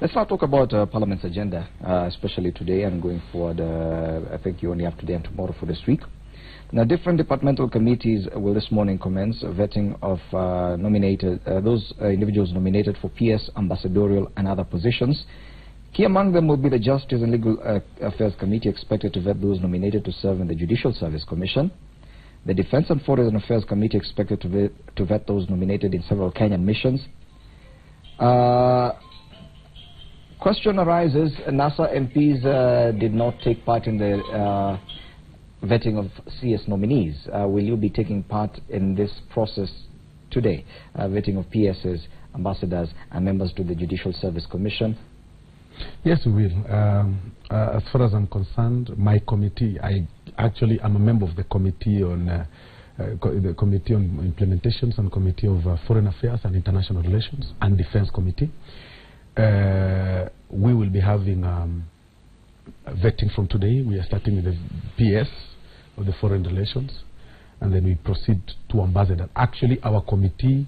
Let's now talk about Parliament's agenda, especially today and going forward. I think you only have today and tomorrow for this week. Now, different departmental committees will this morning commence vetting of those individuals nominated for PS, ambassadorial and other positions. Key among them will be the Justice and Legal Affairs Committee, expected to vet those nominated to serve in the Judicial Service Commission. The Defense and Foreign Affairs Committee, expected to vet those nominated in several Kenyan missions. Question arises, NASA MPs did not take part in the vetting of CS nominees. Will you be taking part in this process today, vetting of PSs, ambassadors and members to the Judicial Service Commission? Yes, we will. As far as I'm concerned, my committee, I actually am a member of the committee on implementations and committee of foreign affairs and international relations and defense committee. We will be having vetting from today. We are starting with the PS of the foreign relations, and then we proceed to ambassador. Actually, our committee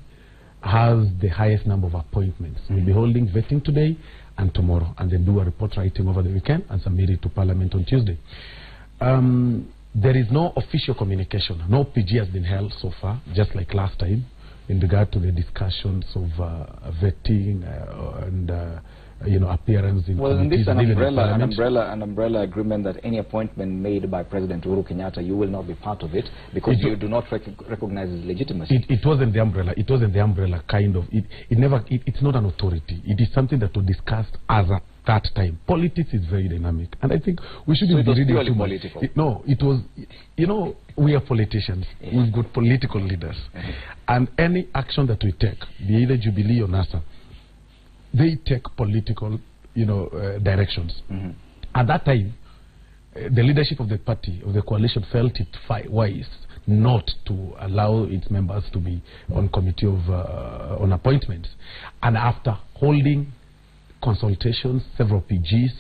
has the highest number of appointments. We'll be holding vetting today and tomorrow, and then do a report writing over the weekend and submit it to Parliament on Tuesday. There is no official communication. No PG has been held so far, just like last time, in regard to the discussions of vetting and appearance in committees. Well, in this an umbrella agreement that any appointment made by President Uhuru Kenyatta, you will not be part of it because you do not recognize its legitimacy. It wasn't the umbrella. It wasn't the umbrella kind of. It's not an authority. It is something that was discussed as at that time. Politics is very dynamic, and I think we shouldn't be reading too much. No, it was. We are politicians. Yeah. We've got political leaders, and any action that we take, be either Jubilee or NASA, they take political, directions. At that time, the leadership of the party, of the coalition, felt it wise not to allow its members to be on committee of on appointments. And after holding consultations, several PGs,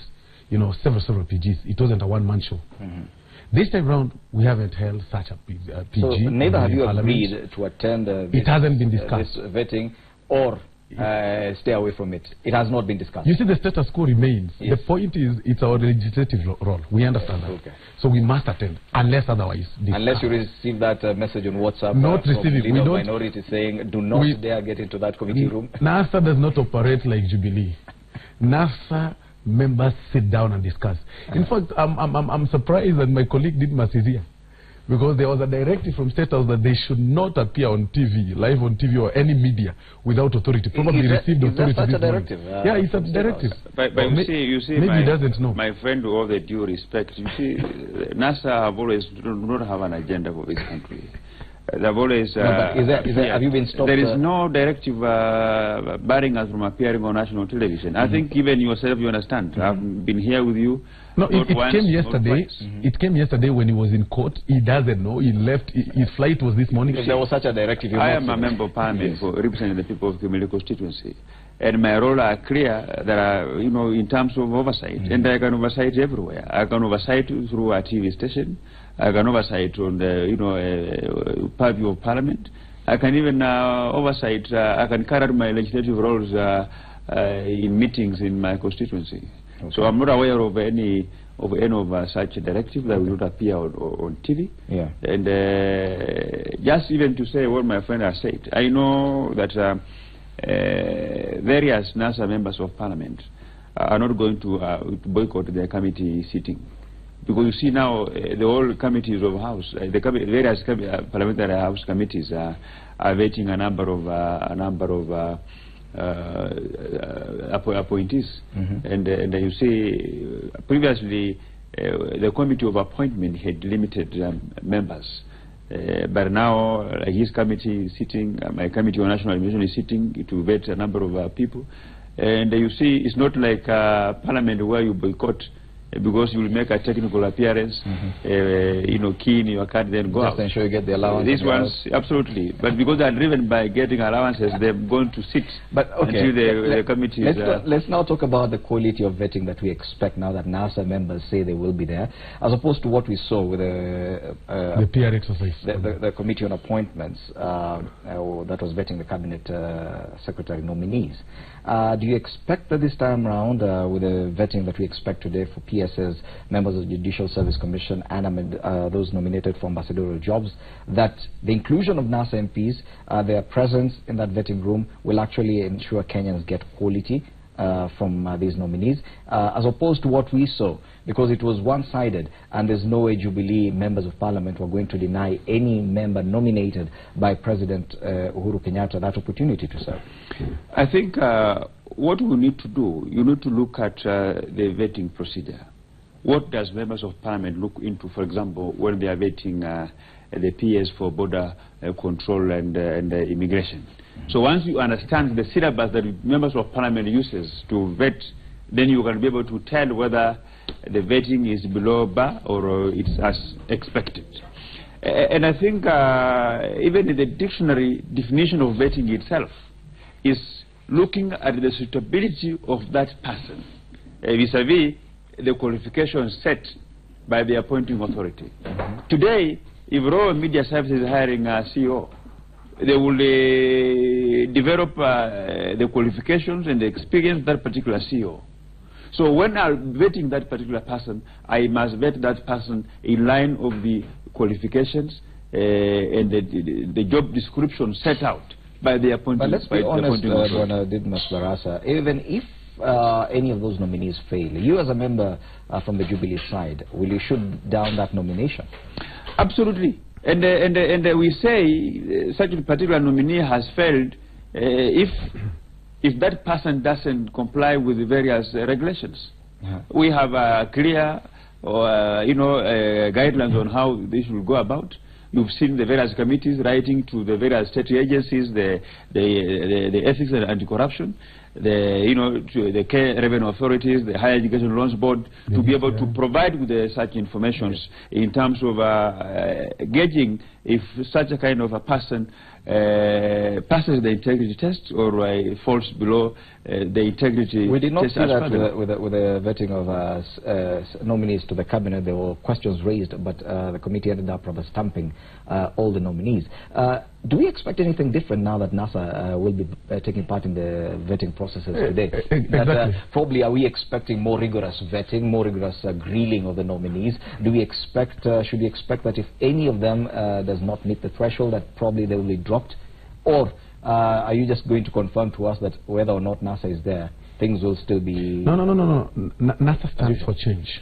several PGs, it wasn't a one-man show. This time round, we haven't held such a PG. So neither have you agreed to attend it hasn't been discussed. This vetting, or stay away from it. It has not been discussed. You see, the status quo remains. Yes. The point is, it's our legislative role. We understand that. Okay. So we must attend, unless otherwise discussed. Unless you receive that message on WhatsApp from leader of minority saying, do not dare get into that committee room. NASA does not operate like Jubilee. NASA members sit down and discuss. In fact, I'm surprised that my colleague Didmas is here, because there was a directive from State House that they should not appear on TV, live on TV or any media without authority. Probably received authority. Such a directive? Yeah, it's a directive. But you see, maybe he doesn't know. My friend, with all the due respect, you see, NASA have always do not have an agenda for this country. They've always. Have you been stopped? There is no directive barring us from appearing on national television. I think even yourself, you understand. I've been here with you. No, it came yesterday. It came yesterday when he was in court. He doesn't know. He left. His flight was this morning. If there was such a directive, I am a member of Parliament for representing the people of Kimilili constituency, and my role are clear. There are, in terms of oversight, and I can oversight everywhere. I can oversight through a TV station. I can oversight on the purview of Parliament. I can even oversight. I can carry out my legislative roles in meetings in my constituency. Okay. So I'm not aware of any of such a directive that will not appear on TV. Yeah. And just even to say what my friend has said, I know that various NASA members of Parliament are not going to boycott their committee sitting. Because you see now, the whole committees of House, various parliamentary House committees are vetting a number of appointees. And you see, previously, the committee of appointment had limited members. But now, his committee is sitting, my committee on national admission is sitting to vet a number of people. And you see, it's not like Parliament where you boycott because you will make a technical appearance, you know, key in your card, then go out. Just ensure you get the allowance. These ones, absolutely. But because they are driven by getting allowances, they're going to sit until the committee let's now talk about the quality of vetting that we expect now that NASA members say they will be there, as opposed to what we saw with the PR exercise. The Committee on Appointments that was vetting the Cabinet Secretary nominees. Do you expect that this time around, with the vetting that we expect today for PSS, members of the Judicial Service Commission, and those nominated for ambassadorial jobs, that the inclusion of NASA MPs, their presence in that vetting room, will actually ensure Kenyans get quality from these nominees, as opposed to what we saw, because it was one-sided, and there's no way Jubilee members of Parliament were going to deny any member nominated by President Uhuru Kenyatta that opportunity to serve. I think what we need to do, you need to look at the vetting procedure. What does members of Parliament look into, for example, when they are vetting the PS for border control and immigration? So once you understand the syllabus that members of Parliament uses to vet, then you can be able to tell whether the vetting is below bar or it's as expected. And I think even in the dictionary definition of vetting itself is looking at the suitability of that person vis-a-vis the qualifications set by the appointing authority. Today, if Royal Media Services is hiring a CEO, they will develop the qualifications and the experience of that particular CEO. So when I'm vetting that particular person, I must vet that person in line of the qualifications and the job description set out by the appointing. But let's be honest, Bwana Didmus Barasa, even if any of those nominees fail, you as a member from the Jubilee side, will you shoot down that nomination? Absolutely. And we say such a particular nominee has failed if that person doesn't comply with the various regulations. We have clear guidelines on how this will go about. You've seen the various committees writing to the various state agencies, the ethics and anti-corruption, to the revenue authorities, the higher education loans board, to be able to provide with such information in terms of gauging if such a kind of a person passes the integrity test or falls below the integrity test. We did not see that with the vetting of nominees to the cabinet. There were questions raised, but the committee ended up rubber stamping all the nominees. Do we expect anything different now that NASA will be taking part in the vetting processes today? Exactly. Probably are we expecting more rigorous vetting, more rigorous grilling of the nominees? Do we expect, should we expect that if any of them does not meet the threshold, that probably they will be dropped? Or are you just going to confirm to us that whether or not NASA is there, things will still be... No. NASA stands for change.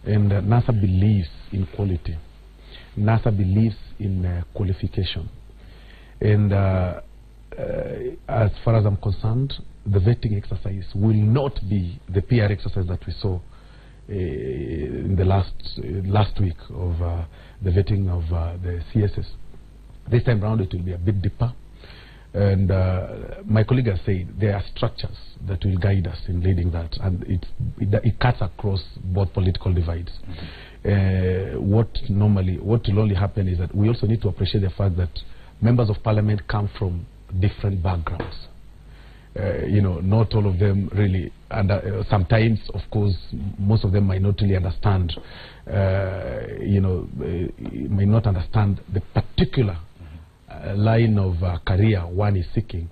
And NASA believes in quality. NASA believes in qualification. And as far as I'm concerned, the vetting exercise will not be the PR exercise that we saw in the last week of the vetting of the CSS. This time round it will be a bit deeper. And my colleague has said there are structures that will guide us in leading that, and it cuts across both political divides. What will only happen is that we also need to appreciate the fact that members of Parliament come from different backgrounds. Not all of them really, and sometimes, of course, most of them might not really understand, may not understand the particular line of career one is seeking.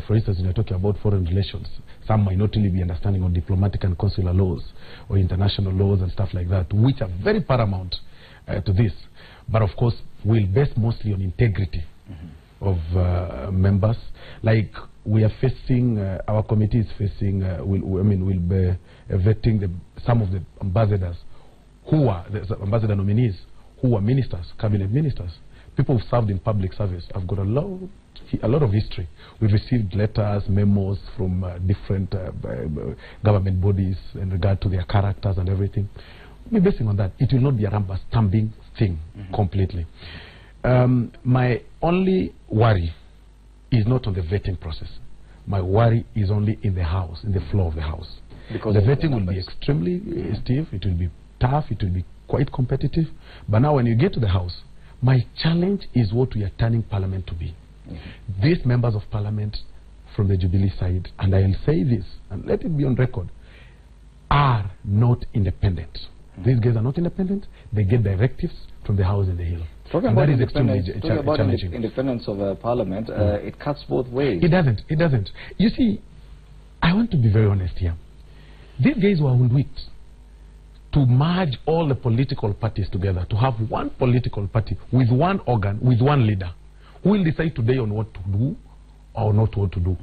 For instance, when you're talking about foreign relations, some might not really be understanding on diplomatic and consular laws or international laws and stuff like that, which are very paramount to this. But of course, we'll base mostly on integrity of members. Like we are facing, our committee is facing, we'll be vetting some of the ambassadors who are the ambassador nominees who are ministers, cabinet ministers. People who served in public service have got a lot of history. We've received letters, memos from different government bodies in regard to their characters and everything. We're basing on that. It will not be a rubber stamping thing completely. My only worry is not on the vetting process. My worry is only in the house, in the flow of the house. Because the vetting will be extremely stiff, it will be tough, it will be quite competitive. But now when you get to the House, my challenge is what we are turning Parliament to be. These members of Parliament from the Jubilee side, and I'll say this, and let it be on record, are not independent. These guys are not independent. They get directives from the House and the Hill. And that is extremely challenging. Independence of Parliament, it cuts both ways. It doesn't. It doesn't. You see, I want to be very honest here. These guys were hoodwinked to merge all the political parties together, to have one political party with one organ, with one leader, who will decide today on what to do or not what to do.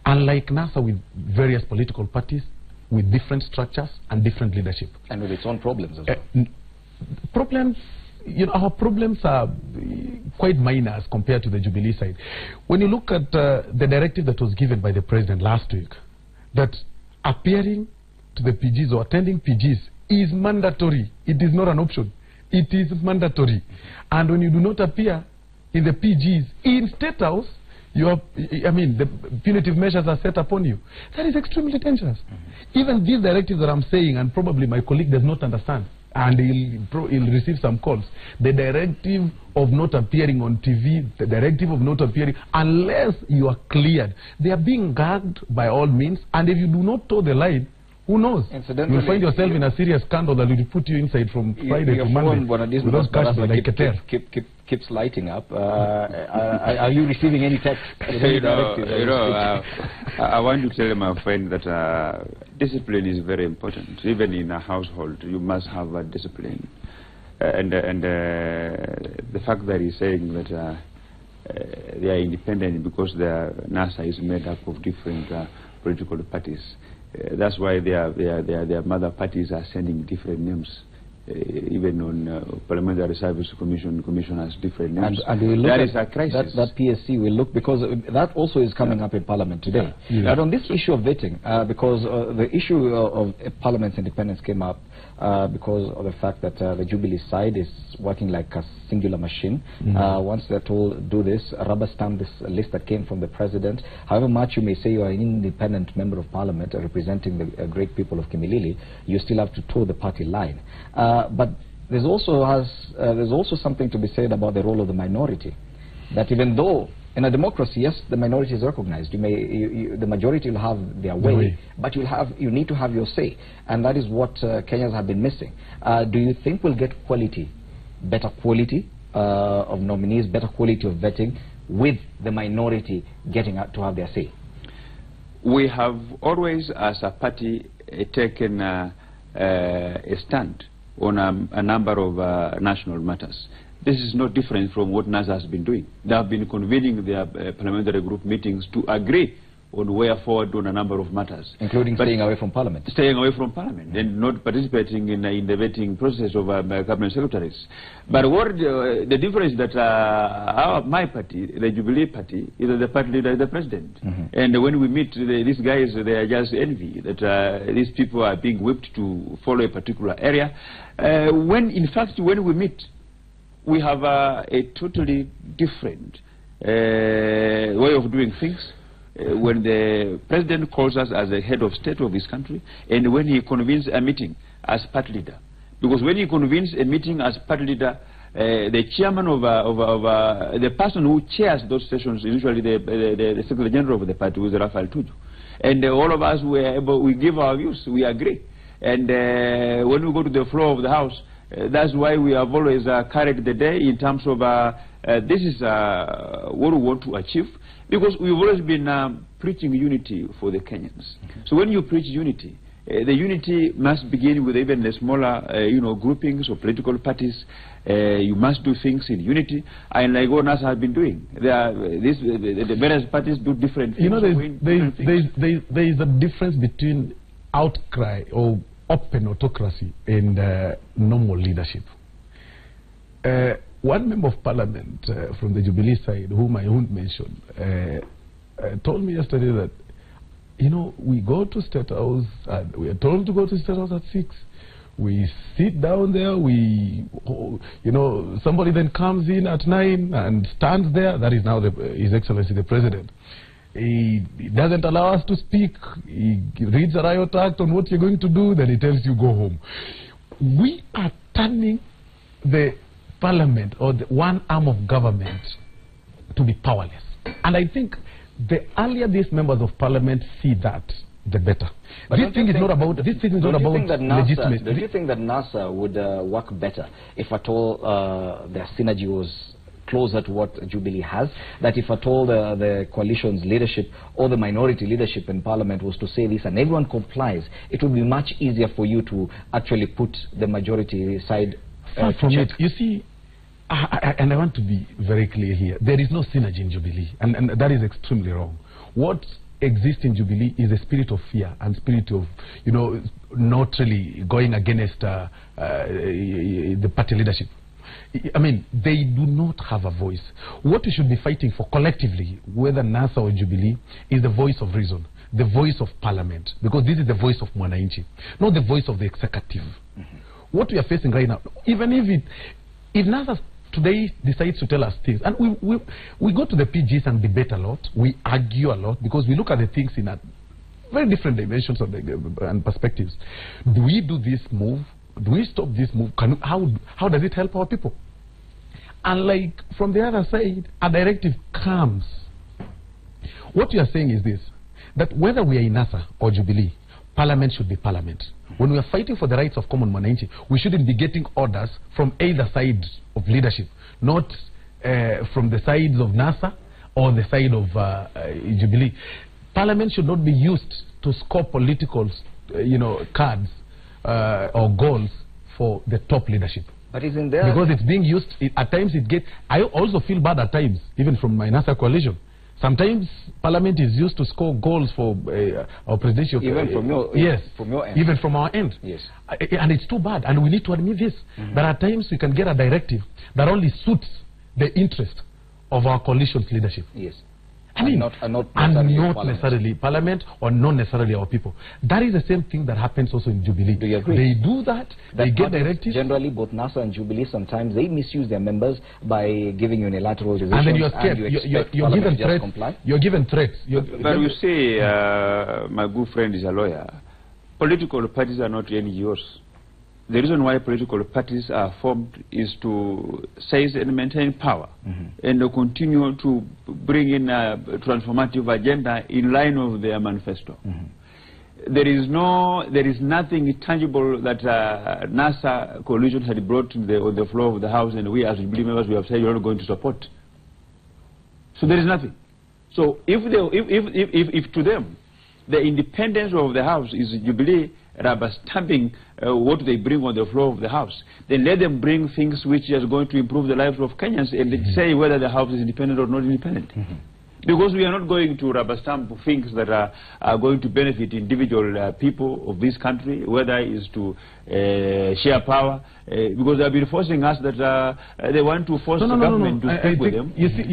Unlike NASA with various political parties, with different structures and different leadership. And with its own problems as well. Problems, you know, our problems are quite minor as compared to the Jubilee side. When you look at the directive that was given by the President last week, that appearing to the PGs or attending PGs is mandatory. It is not an option. It is mandatory. And when you do not appear in the PGs in State House, you are, I mean, the punitive measures are set upon you. That is extremely dangerous. Even these directives that I'm saying, and probably my colleague does not understand, and he'll receive some calls, the directive of not appearing on TV, the directive of not appearing, unless you are cleared, they are being gagged by all means, and if you do not toe the line, who knows? You'll find yourself in a serious scandal that will put you inside from Friday to Monday without cash like a tear. Keeps lighting up. Are you receiving any text? I want to tell my friend that discipline is very important. Even in a household, you must have a discipline. And the fact that he's saying that they are independent because the NASA is made up of different political parties. That's why their mother parties are sending different names. Even on Parliamentary Service Commission has different names. And we look is a crisis. That PSC will look, because that also is coming up in Parliament today. But on this issue of vetting, because the issue of Parliament's independence came up because of the fact that the Jubilee side is working like a singular machine. Once they're told, do this, rubber stamp this list that came from the President. However much you may say you are an independent member of Parliament representing the great people of Kimilili, you still have to toe the party line. But there's also something to be said about the role of the minority. That even though in a democracy, yes, the minority is recognized. The majority will have their way, but you need to have your say, and that is what Kenyans have been missing. Do you think we'll get better quality of nominees, better quality of vetting, with the minority getting to have their say? We have always, as a party, taken a stand on a number of national matters. This is not different from what NASA has been doing. They have been convening their parliamentary group meetings to agree on way forward on a number of matters. Including staying away from Parliament. Staying away from Parliament and not participating in the vetting process of cabinet secretaries. But what the difference is that my party, the Jubilee Party, is that the party leader is the President. And when we meet these guys, they are just envy that these people are being whipped to follow a particular area. When in fact, when we meet, we have a totally different way of doing things. When the President calls us as the head of state of his country, and when he convenes a meeting as party leader. Because when he convenes a meeting as party leader, the chairman of the person who chairs those sessions is usually the Secretary General of the party, who is Raphael Tuju. And all of us, we give our views, we agree. And when we go to the floor of the House, that's why we have always carried the day in terms of this is what we want to achieve, because we've always been preaching unity for the Kenyans. So when you preach unity, the unity must begin with even the smaller groupings or political parties. You must do things in unity, and like what NASA has been doing. The various parties do different things. You know, there is a difference between outcry or open autocracy and normal leadership. One member of Parliament from the Jubilee side, whom I won't mention, told me yesterday that, you know, we go to State House, and we are told to go to State House at 6. We sit down there, somebody then comes in at 9 and stands there. That is now His Excellency the President. he doesn't allow us to speak, he reads a riot act on what you're going to do, then he tells you go home. We are turning the parliament, or the one arm of government, to be powerless. And I think the earlier these members of parliament see that, the better. But this thing is not about legitimate. Do you think that NASA would work better if at all their synergy was closer to what Jubilee has? That if at all the coalition's leadership or the minority leadership in parliament was to say this and everyone complies, it would be much easier for you to actually put the majority side far from it. You see, and I want to be very clear here, there is no synergy in Jubilee, and that is extremely wrong. What exists in Jubilee is a spirit of fear and spirit of, you know, not really going against the party leadership. I mean, they do not have a voice. What we should be fighting for collectively, whether NASA or Jubilee, is the voice of reason, the voice of parliament, because this is the voice of Mwananchi, not the voice of the executive. What we are facing right now, even if NASA today decides to tell us things, and we go to the PGs and debate a lot, we argue a lot, because we look at the things in a very different dimensions of and perspectives. Do we do this move? Do we stop this move? How does it help our people? And like from the other side, a directive comes. What we are saying is this, that whether we are in NASA or Jubilee, parliament should be parliament. When we are fighting for the rights of common Mwananchi, we shouldn't be getting orders from either side of leadership, not from the sides of NASA or the side of Jubilee. Parliament should not be used to score political, cards or goals for the top leadership. But isn't there? Because it's being used, at times it gets, I also feel bad at times, even from my NASA coalition. Sometimes Parliament is used to score goals for our presidential... Even from your, yes, from your end. Even from our end. Yes. And it's too bad, and we need to admit this. That at times we can get a directive that only suits the interest of our coalition's leadership. Yes. I mean, not necessarily Parliament or not necessarily our people. That is the same thing that happens also in Jubilee. Do you agree? They do that, they get directives. Generally, both NASA and Jubilee, sometimes they misuse their members by giving unilateral decisions. And then you're scared. You're given threats. You're given threats. But you see, my good friend is a lawyer. Political parties are not NGOs. The reason why political parties are formed is to seize and maintain power, and to continue to bring in a transformative agenda in line with their manifesto. There is nothing tangible that NASA coalition had brought to on the floor of the House, and we as Jubilee members, we have said we're not going to support. So there is nothing. So if to them the independence of the House is Jubilee rubber stamping what they bring on the floor of the House, then let them bring things which are going to improve the lives of Kenyans, and say whether the House is independent or not independent. Because we are not going to rubber stamp things that are going to benefit individual people of this country, whether it is to share power, because they have been forcing us that they want to force the government to speak with them. You see,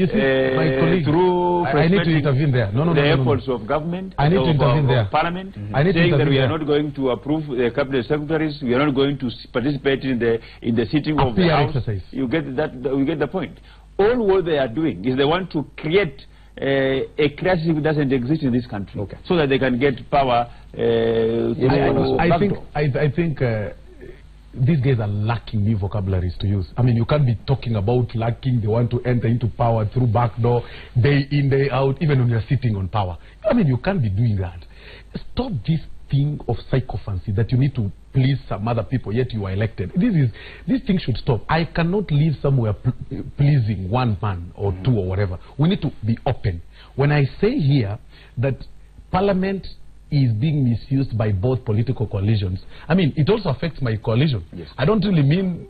my colleague, through I need to intervene there. The efforts of government, I need to intervene there. Parliament, saying that we are not going to approve the cabinet secretaries, we are not going to participate in the sitting of the House. Exercise. You get that? You get the point. All what they are doing is they want to create a crisis that doesn't exist in this country, so that they can get power. I think these guys are lacking new vocabularies to use. I mean, you can't be talking about lacking. They want to enter into power through back door, day in, day out, even when you're sitting on power. I mean, you can't be doing that. Stop this thing of sycophancy that you need to please some other people, yet you are elected. This thing should stop. I cannot live somewhere pleasing one man or two or whatever. We need to be open. When I say here that Parliament is being misused by both political coalitions, I mean, it also affects my coalition. Yes. I don't really mean,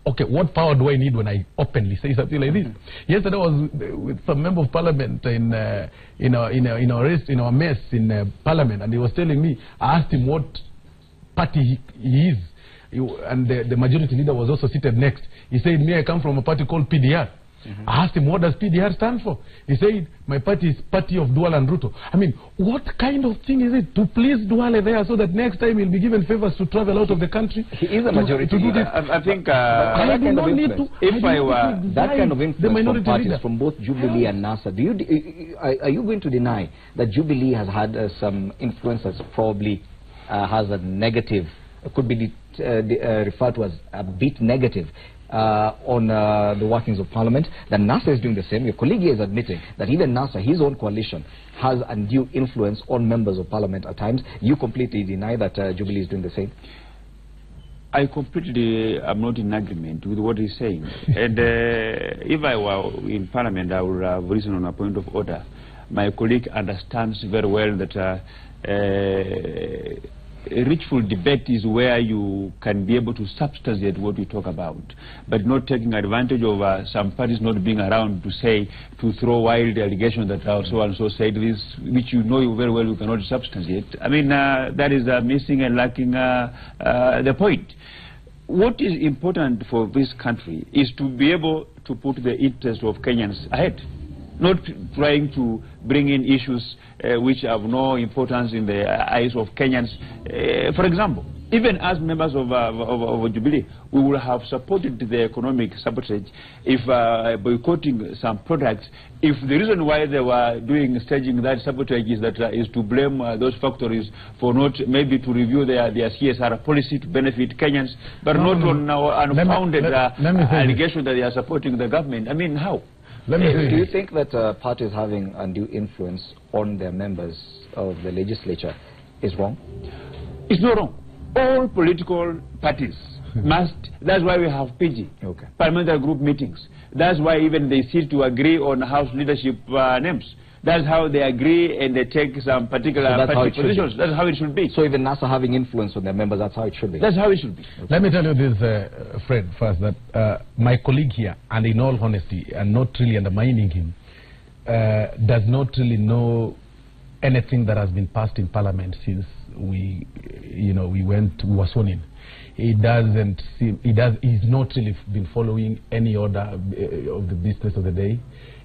okay, what power do I need when I openly say something like this? Yesterday I was with some member of Parliament in our mess in Parliament, and he was telling me, I asked him what party he is, and the majority leader was also seated next. He said, me, I come from a party called PDR. I asked him, what does PDR stand for? He said, my party is Party of Duale and Ruto. I mean, what kind of thing is it to please Duale there so that next time he'll be given favors to travel out of the country? He is a majority leader. I think that kind of influence, that kind of influence from parties from both Jubilee and NASA, are you going to deny that Jubilee has had some influence that's probably has a negative, could be referred to as a bit negative on the workings of Parliament, that NASA is doing the same? Your colleague here is admitting that even NASA, his own coalition, has undue influence on members of Parliament at times. You completely deny that Jubilee is doing the same? I completely am not in agreement with what he's saying. And if I were in Parliament, I would have risen on a point of order. My colleague understands very well that a richful debate is where you can be able to substantiate what we talk about, but not taking advantage of some parties not being around to throw wild allegations that so and so said this, which you know very well you cannot substantiate. I mean, that is missing and lacking the point. What is important for this country is to be able to put the interest of Kenyans ahead, not trying to bring in issues which have no importance in the eyes of Kenyans. For example, even as members of Jubilee, we would have supported the economic sabotage if boycotting some products, if the reason why they were staging that sabotage is to blame those factories for not maybe to review their CSR policy to benefit Kenyans, but not on unfounded allegation that they are supporting the government. I mean, how? Do you think that parties having undue influence on their members of the legislature is wrong? It's not wrong. All political parties must. That's why we have PG, parliamentary group meetings. That's why even they sit to agree on house leadership names. That's how they agree and they take some particular positions. That's how it should be. So even NASA having influence on their members, that's how it should be? That's how it should be. Let me tell you this, Fred, first, that my colleague here, and in all honesty, and not really undermining him, does not really know anything that has been passed in Parliament since we were sworn in. He's not really been following any order of the business of the day.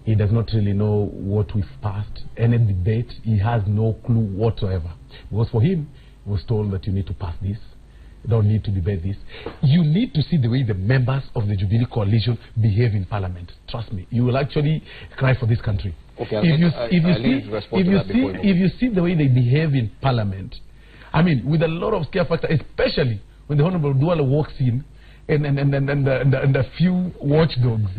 He does not really know what we've passed. Any debate, he has no clue whatsoever. Because for him, he was told that you need to pass this. You don't need to debate this. You need to see the way the members of the Jubilee coalition behave in Parliament. Trust me, you will actually cry for this country. Okay, if you see the way they behave in Parliament, I mean, with a lot of scare factor, especially when the Honorable Duale walks in, and a few watchdogs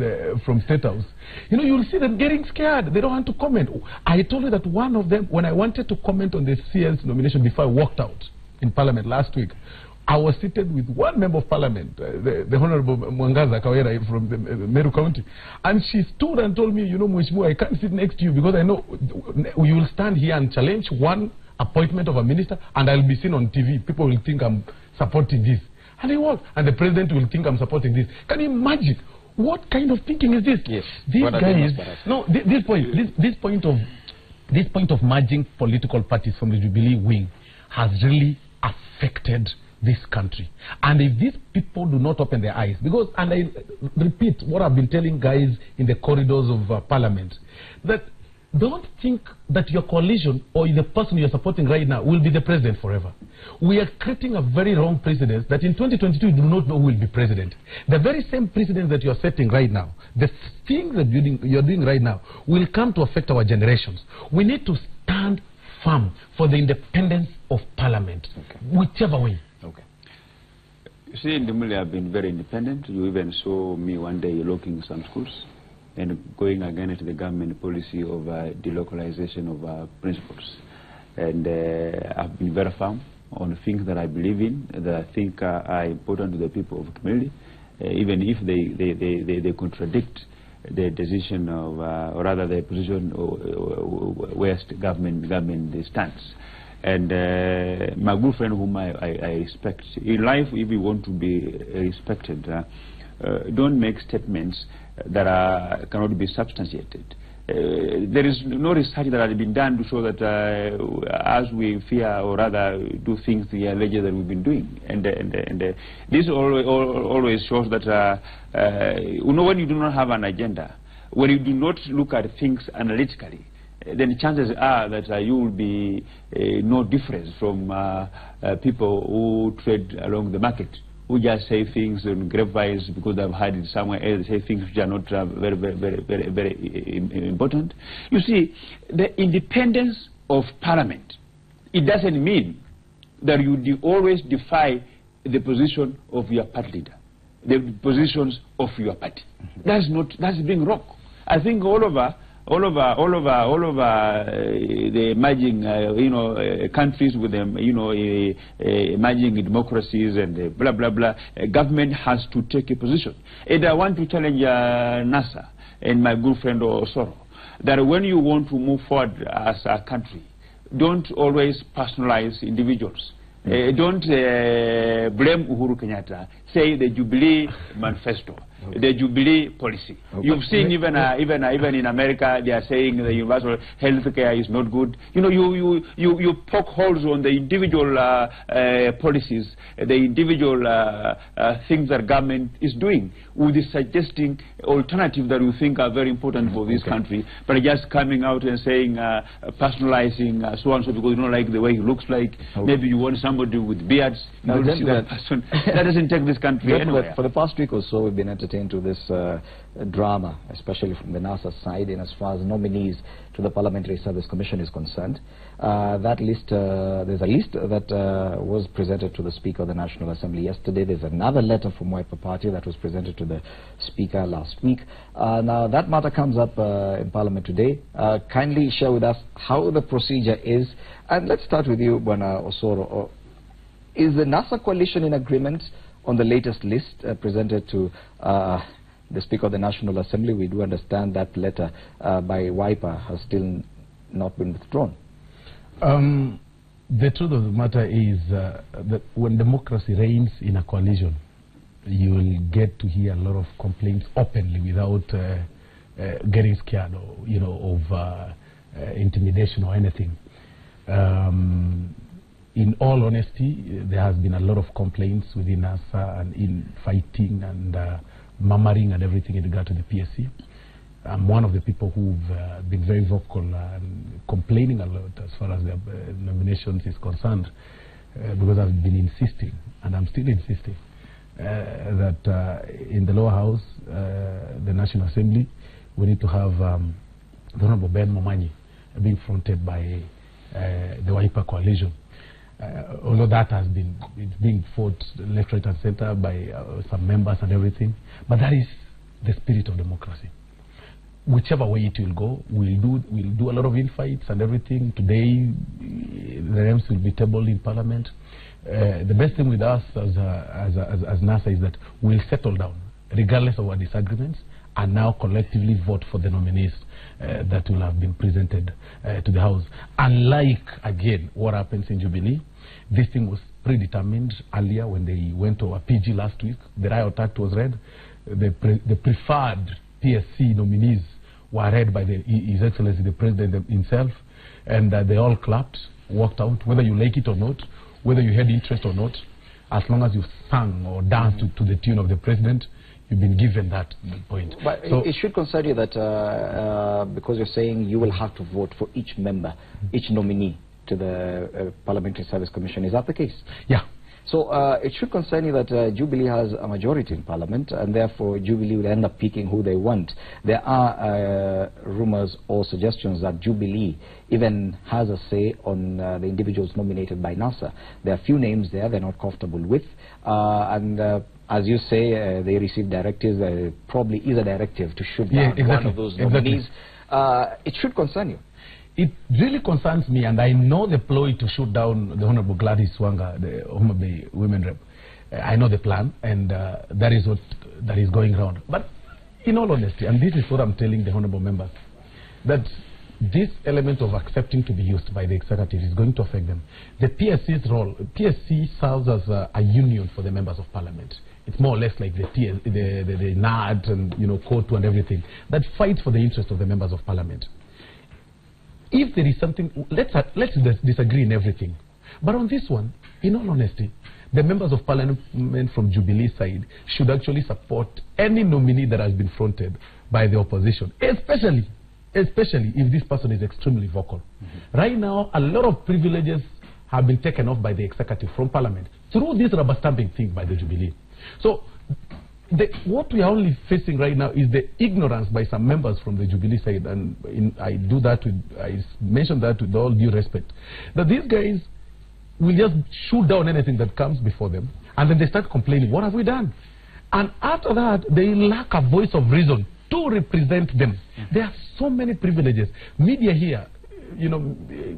from State House, you'll see them getting scared. They don't want to comment. I told you that one of them, when I wanted to comment on the CS nomination before I walked out in Parliament last week, I was seated with one member of Parliament, the Honorable Mwangaza Kawera from the Meru County, and she stood and told me, Mheshimiwa, I can't sit next to you because I know you will stand here and challenge one appointment of a minister, and I'll be seen on TV. People will think I'm supporting this. And he was, and the president will think I'm supporting this. Can you imagine? What kind of thinking is this? Yes. These guys, no, this point of merging political parties from the Jubilee wing has really affected this country. And if these people do not open their eyes, because, and I repeat what I've been telling guys in the corridors of Parliament, that don't think that your coalition or the person you're supporting right now will be the president forever. We are creating a very wrong precedent that in 2022 you do not know who will be president. The very same precedent that you're setting right now, the things that you're doing right now will come to affect our generations. We need to stand firm for the independence of Parliament, whichever way. Okay. You see, in Ndimuli have been very independent. You even saw me one day locking some schools and going against the government policy of delocalization of principles. And I've been very firm on things that I believe in, that I think are important to the people of the community, even if they contradict the decision of, or rather the position where government stands. And my good friend whom I respect, in life if you want to be respected, don't make statements that cannot be substantiated. There is no research that has been done to show that as we fear or rather do things we allege that we've been doing. And this always shows that when you do not have an agenda when you do not look at things analytically, then chances are that you will be no difference from people who trade along the market, who just say things on grapevines because they've heard it somewhere else, say things which are not very important. You see, the independence of Parliament, it doesn't mean that you always defy the position of your party leader, the positions of your party. That's being wrong. I think all over the emerging, countries with them, emerging democracies and blah blah blah, government has to take a position. And I want to challenge NASA and my good friend Osoro that when you want to move forward as a country, don't always personalize individuals. Don't blame Uhuru Kenyatta. Say the Jubilee Manifesto, the Jubilee policy. You've seen even in America they are saying the universal health care is not good. You poke holes on the individual policies, the individual things that government is doing, with suggesting alternatives that you think are very important for this country, but just coming out and saying personalizing so and so because you don't like the way he looks like. Maybe you want somebody with beards. You don't see that person. That doesn't take this country anywhere. For the past week or so, we've been entertained to this drama, especially from the NASA side, in as far as nominees to the Parliamentary Service Commission is concerned. That list, there's a list that was presented to the Speaker of the National Assembly yesterday. There's another letter from Wiper Party that was presented to the Speaker last week. Now, that matter comes up in Parliament today. Kindly share with us how the procedure is. And let's start with you, Bwana Osoro. Is the NASA coalition in agreement on the latest list presented to the Speaker of the National Assembly? We do understand that letter by Wiper has still not been withdrawn. The truth of the matter is that when democracy reigns in a coalition, you will get to hear a lot of complaints openly without getting scared or, of intimidation or anything. In all honesty, there has been a lot of complaints within NASA and in fighting and murmuring and everything in regard to the PSC. I'm one of the people who've been very vocal and complaining a lot as far as the nominations is concerned, because I've been insisting, and I'm still insisting, that in the lower house, the National Assembly, we need to have the Honorable Ben Momanyi being fronted by the Wiper coalition. Although that has been being fought left, right and center by some members and everything, but that is the spirit of democracy. Whichever way it will go, we'll do a lot of infights and everything. Today, the names will be tabled in Parliament. The best thing with us as NASA is that we'll settle down, regardless of our disagreements, and now collectively vote for the nominees that will have been presented to the House. Unlike, again, what happens in Jubilee, this thing was predetermined earlier when they went to a PG last week. The Riot Act was read. The preferred PSC nominees were read by His Excellency the President himself, and they all clapped, walked out, whether you like it or not, whether you had interest or not. As long as you sang or danced to the tune of the President, you've been given that point. But so it should concern you that because you're saying you will have to vote for each member, each nominee to the Parliamentary Service Commission. Is that the case? Yeah. So it should concern you that Jubilee has a majority in Parliament, and therefore Jubilee will end up picking who they want. There are rumors or suggestions that Jubilee even has a say on the individuals nominated by NASA. There are few names there they're not comfortable with, and as you say, they received directives. There probably is a directive to shoot down one of those nominees. It should concern you. It really concerns me, and I know the ploy to shoot down the Honorable Gladys Wanga, the Homa Bay Women Rep. I know the plan, and that is what is going around. But in all honesty, and this is what I'm telling the Honorable members, that this element of accepting to be used by the executive is going to affect them. The PSC's role, PSC serves as a union for the members of Parliament. It's more or less like the NAD and COTU and everything that fights for the interest of the members of Parliament. If there is something, let's disagree in everything. But on this one, in all honesty, the members of parliament from Jubilee side should actually support any nominee that has been fronted by the opposition, especially if this person is extremely vocal. Right now, a lot of privileges have been taken off by the executive from parliament through this rubber stamping thing by the Jubilee. So what we are only facing right now is the ignorance by some members from the Jubilee side, and I mention that with all due respect, that these guys will just shoot down anything that comes before them, and then they start complaining, what have we done? And after that, they lack a voice of reason to represent them. There are so many privileges. Media here,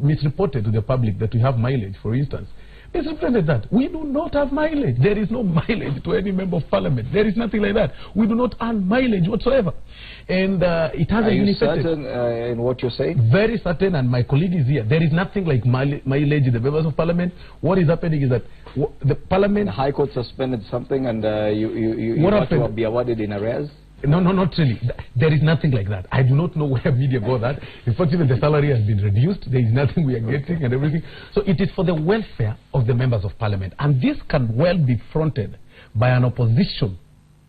misreported to the public that we have mileage, for instance. Misrepresented that. We do not have mileage. There is no mileage to any member of parliament. There is nothing like that. We do not earn mileage whatsoever. And it hasn't been effective. Are you certain in what you're saying? Very certain, and my colleague is here. There is nothing like mileage in the members of parliament. What is happening is that the parliament... The High Court suspended something, and you want to be awarded in arrears? No, not really. There is nothing like that. I do not know where media got that. In fact, even the salary has been reduced. There is nothing we are getting and everything. So it is for the welfare of the members of parliament. And this can well be fronted by an opposition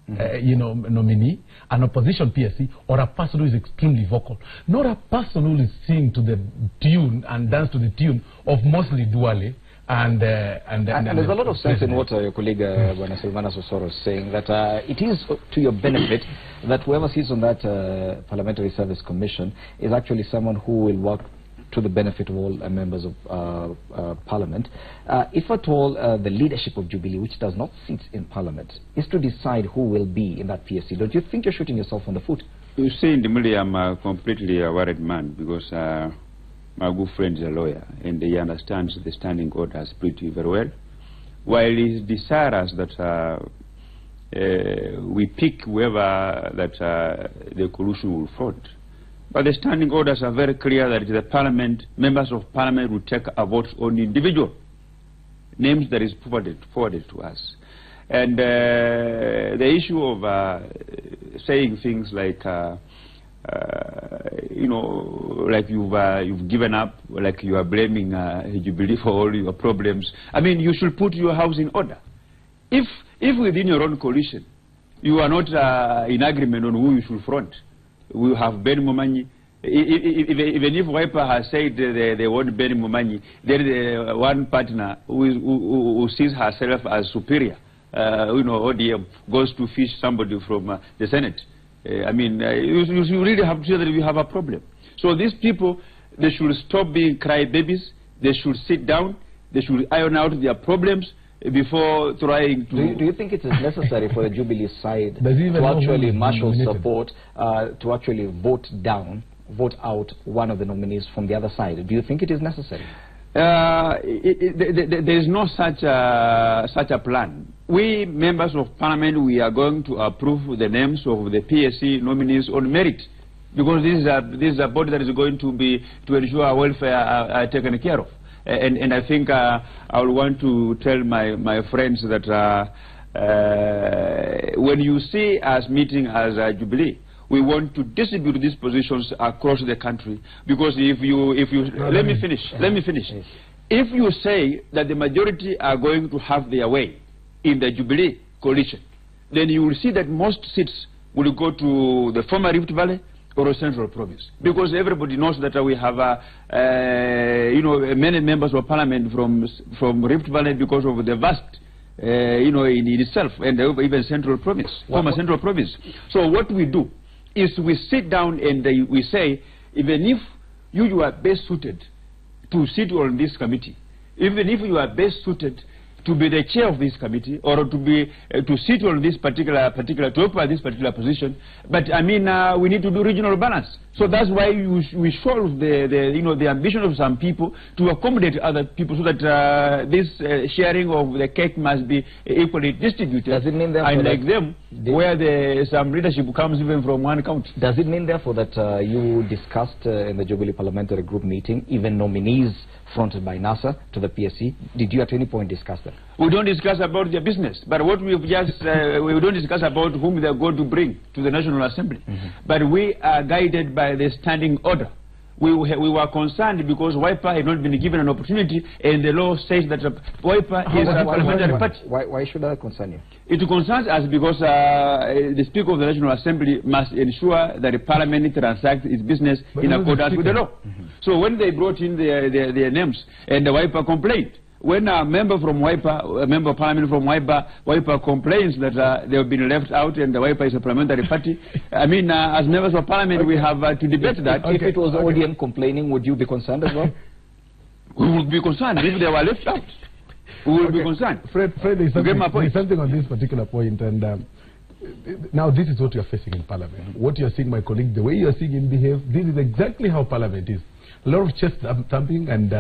nominee, an opposition PSC, or a person who is extremely vocal. Not a person who is sing to the tune and dance to the tune of mostly Duale. And there's a lot of sense in what your colleague Bwana Silvanus Osoro is saying, that it is to your benefit that whoever sits on that Parliamentary Service Commission is actually someone who will work to the benefit of all members of Parliament. If at all the leadership of Jubilee, which does not sit in Parliament, is to decide who will be in that PSC, don't you think you're shooting yourself on the foot? You see, Ndimuli, I'm completely a worried man, because my good friend is a lawyer, and he understands the standing orders pretty very well. While he is desirous that we pick whoever that the coalition will front, but the standing orders are very clear that the Parliament, members of Parliament will take a vote on individual names that is forwarded to us. And the issue of saying things like like you've given up, like you are blaming Jubilee for all your problems. I mean, you should put your house in order. If within your own coalition you are not in agreement on who you should front, we have Ben Momanyi. Even if Wiper has said they want Ben Momanyi, there is one partner who sees herself as superior. ODM goes to fish somebody from the Senate. I mean, you really have to say that we have a problem. So these people, they should stop being crybabies. They should sit down. They should iron out their problems before trying to... Do you think it is necessary for the Jubilee side to actually marshal support, to actually vote out one of the nominees from the other side? Do you think it is necessary? There is no such a plan. We, members of Parliament, we are going to approve the names of the PSC nominees on merit, because this is a body that is going to ensure our welfare are taken care of. And I think I will want to tell my friends that when you see us meeting as a Jubilee, we want to distribute these positions across the country, because if you let me finish. If you say that the majority are going to have their way in the Jubilee coalition, then you will see that most seats will go to the former Rift Valley or a Central Province, because everybody knows that we have many members of Parliament from Rift Valley, because of the vast in itself, and even Central Province, former Central Province. So what we do is we sit down and we say, even if you are best suited to sit on this committee, even if you are best suited to be the chair of this committee, or to sit on this to occupy this particular position, but I mean we need to do regional balance. So that's why we shelve the ambition of some people to accommodate other people, so that this sharing of the cake must be equally distributed. Does it mean therefore unlike them, where some leadership comes even from one county? Does it mean therefore that you discussed in the Jubilee Parliamentary Group meeting even nominees fronted by NASA to the PSC? Did you at any point discuss that? We don't discuss about their business, but what we've just we don't discuss about whom they're going to bring to the National Assembly. But we are guided by the standing order. we were concerned because Wiper had not been given an opportunity, and the law says that Wiper is a parliamentary party. Why should that concern you? It concerns us because the Speaker of the National Assembly must ensure that the Parliament transacts its business in accordance with the law. So when they brought in their names, and the Wiper complained, when a member from Wiper, a member of Parliament from Wiper complains that they have been left out and the Wiper is a parliamentary party, I mean, as members of Parliament, we have to debate that. If it was ODM complaining, would you be concerned as well? We would be concerned if they were left out. We will be concerned. Fred, there's something on this particular point, and now this is what you are facing in Parliament. What you are seeing, my colleague, the way you are seeing him behave, this is exactly how Parliament is. A lot of chest thumping and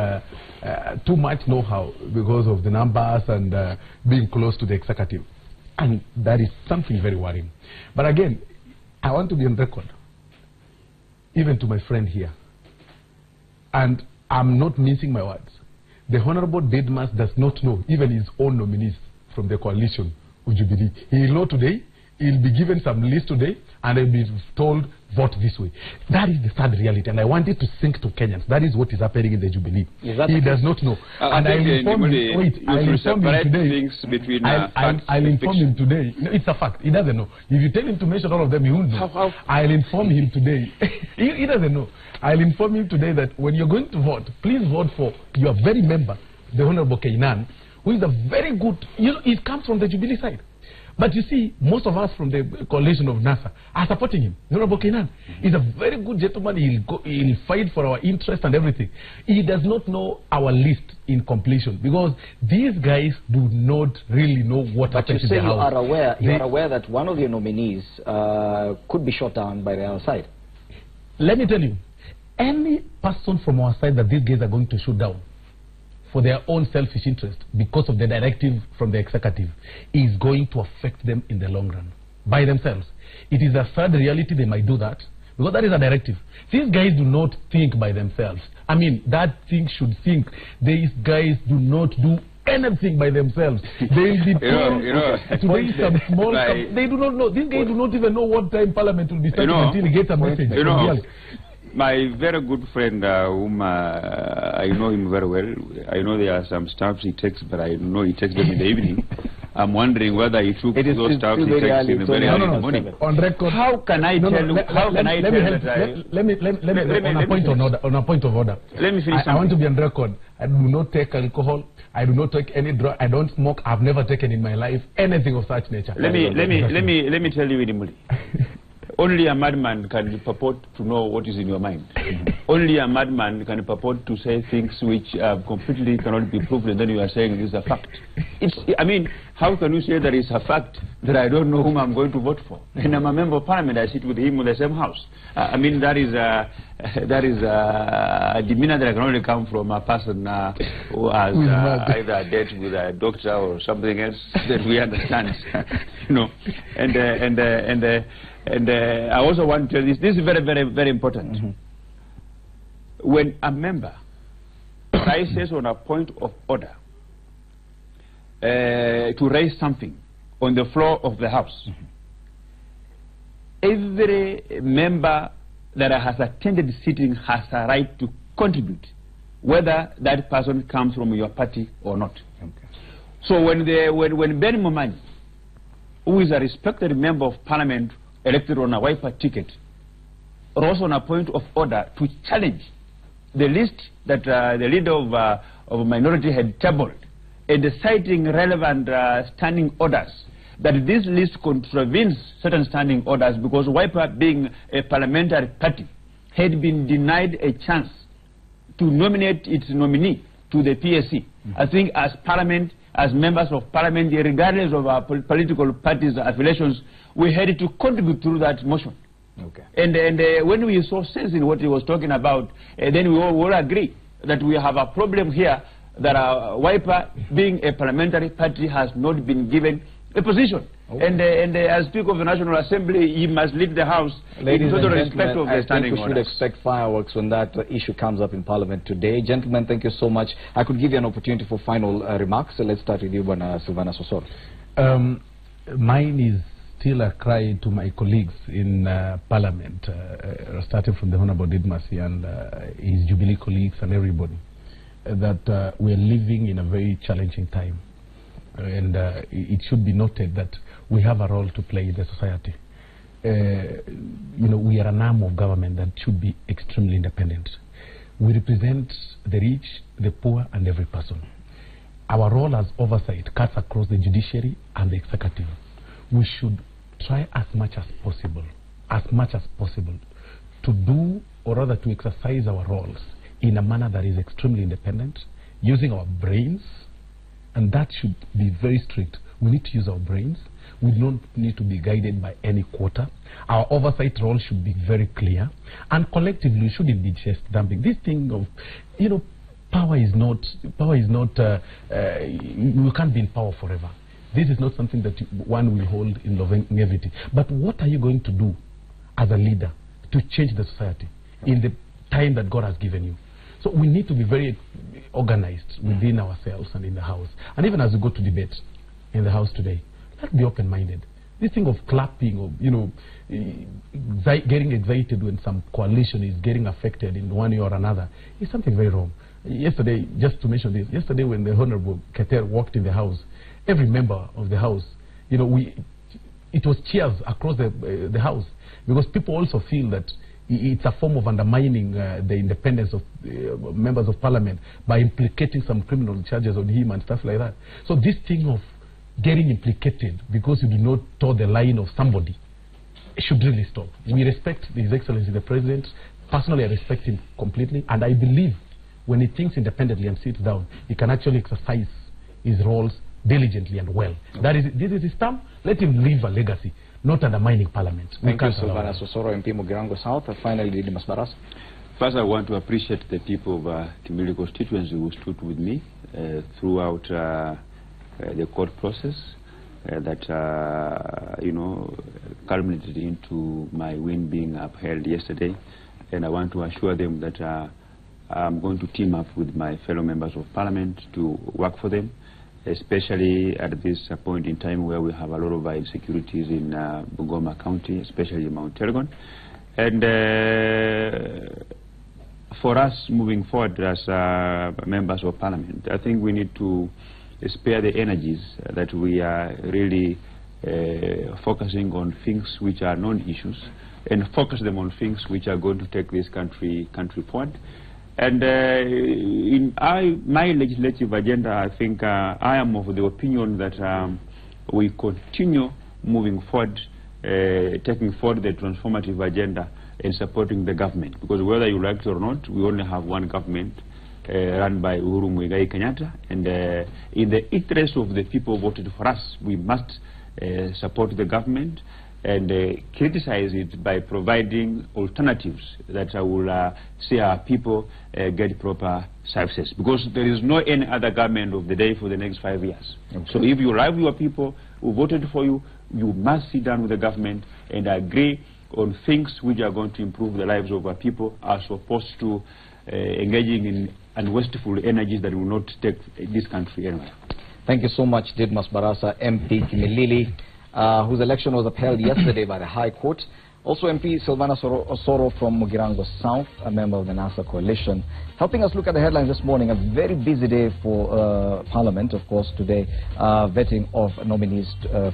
too much know-how because of the numbers and being close to the executive. And that is something very worrying. But again, I want to be on record, even to my friend here. And I'm not mincing my words. The Honorable Didmus does not know even his own nominees from the coalition of Jubilee. He will know today, he'll be given some list today, and he'll be told, vote this way. That is the sad reality, and I want it to sink to Kenyans. That is what is happening in the Jubilee. He does not know. And I'll inform him, I'll inform him today. No, it's a fact. He doesn't know. If you tell him to mention all of them, he won't know. I'll inform him today. he doesn't know. I'll inform him today that when you're going to vote, please vote for your very member, the Honorable Kainan, who is a very good, it comes from the Jubilee side. But you see, most of us from the coalition of NASA are supporting him. Honorable Kainan is a very good gentleman. He'll fight for our interest and everything. He does not know our list in completion because these guys do not really know what happens in the house. You are aware that one of your nominees could be shot down by the other side. Let me tell you, any person from our side that these guys are going to shoot down for their own selfish interest because of the directive from the executive is going to affect them in the long run by themselves. It is a sad reality they might do that because that is a directive. These guys do not think by themselves. I mean, that thing should think. These guys do not do anything by themselves. They will be told today some small they do not know. These guys do not even know what time Parliament will be starting until he gets a message. My very good friend, whom I know him very well, I know there are some stuff he takes, but I know he takes them in the evening. I'm wondering whether he took those stuff he takes in the very early morning. On record, how can I tell you? Let me on a point of order. Let me finish. I want to be on record. I do not take alcohol. I do not take any drug. I don't smoke. I've never taken in my life anything of such nature. Let me tell you, Idimuli. Only a madman can purport to know what is in your mind. Only a madman can purport to say things which completely cannot be proven, and then you are saying it is a fact. I mean, how can you say that it's a fact that I don't know whom I'm going to vote for? And I'm a member of Parliament. I sit with him in the same house. I mean, that is a demeanor that can only come from a person who has either a date with a doctor or something else that we understand. And I also want to tell you this is very, very, very important. When a member rises on a point of order to raise something on the floor of the House, every member that has attended the sitting has a right to contribute, whether that person comes from your party or not. So when Ben Momani, who is a respected member of Parliament, elected on a Wiper ticket, rose on a point of order to challenge the list that the leader of a minority had tabled, and citing relevant standing orders, that this list contravenes certain standing orders because Wiper, being a parliamentary party, had been denied a chance to nominate its nominee to the PSC. I think as Parliament, as members of Parliament, regardless of our political parties' affiliations, we had to contribute through that motion. And when we saw sense in what he was talking about, then we all agree that we have a problem here, that Wiper, being a parliamentary party, has not been given a position. And as Speaker of the National Assembly, he must lead the House in total respect of the standing orders. We should expect fireworks when that issue comes up in Parliament today. Gentlemen, thank you so much. I could give you an opportunity for final remarks. So let's start with you, Silvana Sosoro. Mine is still a cry to my colleagues in Parliament, starting from the Honorable Didmasi and his Jubilee colleagues and everybody, that we are living in a very challenging time. And it should be noted that we have a role to play in the society. You know, we are an arm of government that should be extremely independent. We represent the rich, the poor, and every person. Our role as oversight cuts across the judiciary and the executive. We should try as much as possible, to do, or rather to exercise our roles in a manner that is extremely independent, using our brains, and that should be very strict. We need to use our brains. We don't need to be guided by any quota. Our oversight role should be very clear, and collectively we shouldn't be just dumping. This thing of, you know, power is not, you can't be in power forever. This is not something that one will hold in longevity. But what are you going to do as a leader to change the society in the time that God has given you? So we need to be very organized within ourselves and in the House. And even as we go to debate in the House today, let's be open-minded. This thing of clapping, or, you know, getting excited when some coalition is getting affected in one way or another is something very wrong. Yesterday, just to mention this, yesterday when the Honorable Keter walked in the House, every member of the House, you know, it was cheers across the House, because people also feel that it's a form of undermining the independence of members of Parliament by implicating some criminal charges on him and stuff like that. So this thing of getting implicated because you do not toe the line of somebody should really stop. We respect His Excellency the President. Personally, I respect him completely, and I believe when he thinks independently and sits down, he can actually exercise his roles diligently and well. Okay. This is his term. Let him leave a legacy, not undermining Parliament. Thank you, Silvanus Osoro, MP Mugirango South. Finally, Didmus Barasa. First, I want to appreciate the people of Kimilili constituency who stood with me throughout the court process that, you know, culminated into my win being upheld yesterday. And I want to assure them that I'm going to team up with my fellow members of Parliament to work for them, especially at this point in time where we have a lot of insecurities in Bungoma County, especially in Mount Elgon. And for us moving forward as members of Parliament, I think we need to spare the energies that we are really focusing on things which are non-issues, and focus them on things which are going to take this country forward. And in my legislative agenda, I think I am of the opinion that we continue moving forward, taking forward the transformative agenda and supporting the government. Because whether you like it or not, we only have one government run by Uhuru Muigai Kenyatta. And in the interest of the people who voted for us, we must support the government and criticize it by providing alternatives that will see our people get proper services. Because there is no any other government of the day for the next 5 years. Okay. So if you love your people who voted for you, you must sit down with the government and agree on things which are going to improve the lives of our people, as opposed to engaging in unwasteful energies that will not take this country anywhere. Thank you so much, Didmus Barasa, MP Kimilili, whose election was upheld yesterday by the High Court. Also MP Silvanus Osoro from Mugirango South, a member of the NASA coalition, helping us look at the headlines this morning. A very busy day for Parliament, of course, today. Vetting of nominees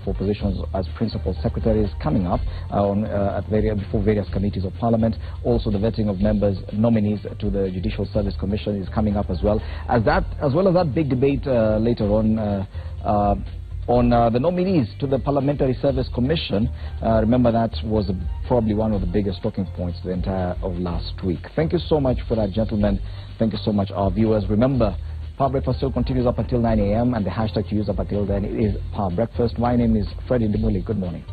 for positions as principal secretaries coming up before various committees of Parliament. Also, the vetting of members, nominees to the Judicial Service Commission is coming up as well. As well as that big debate later on the nominees to the Parliamentary Service Commission. Remember, that was probably one of the biggest talking points the entire of last week. Thank you so much for that, gentlemen. Thank you so much, our viewers. Remember, Power Breakfast still continues up until 9 a.m. and the hashtag to use up until then is Power Breakfast. My name is Freddie Ndimuli. Good morning.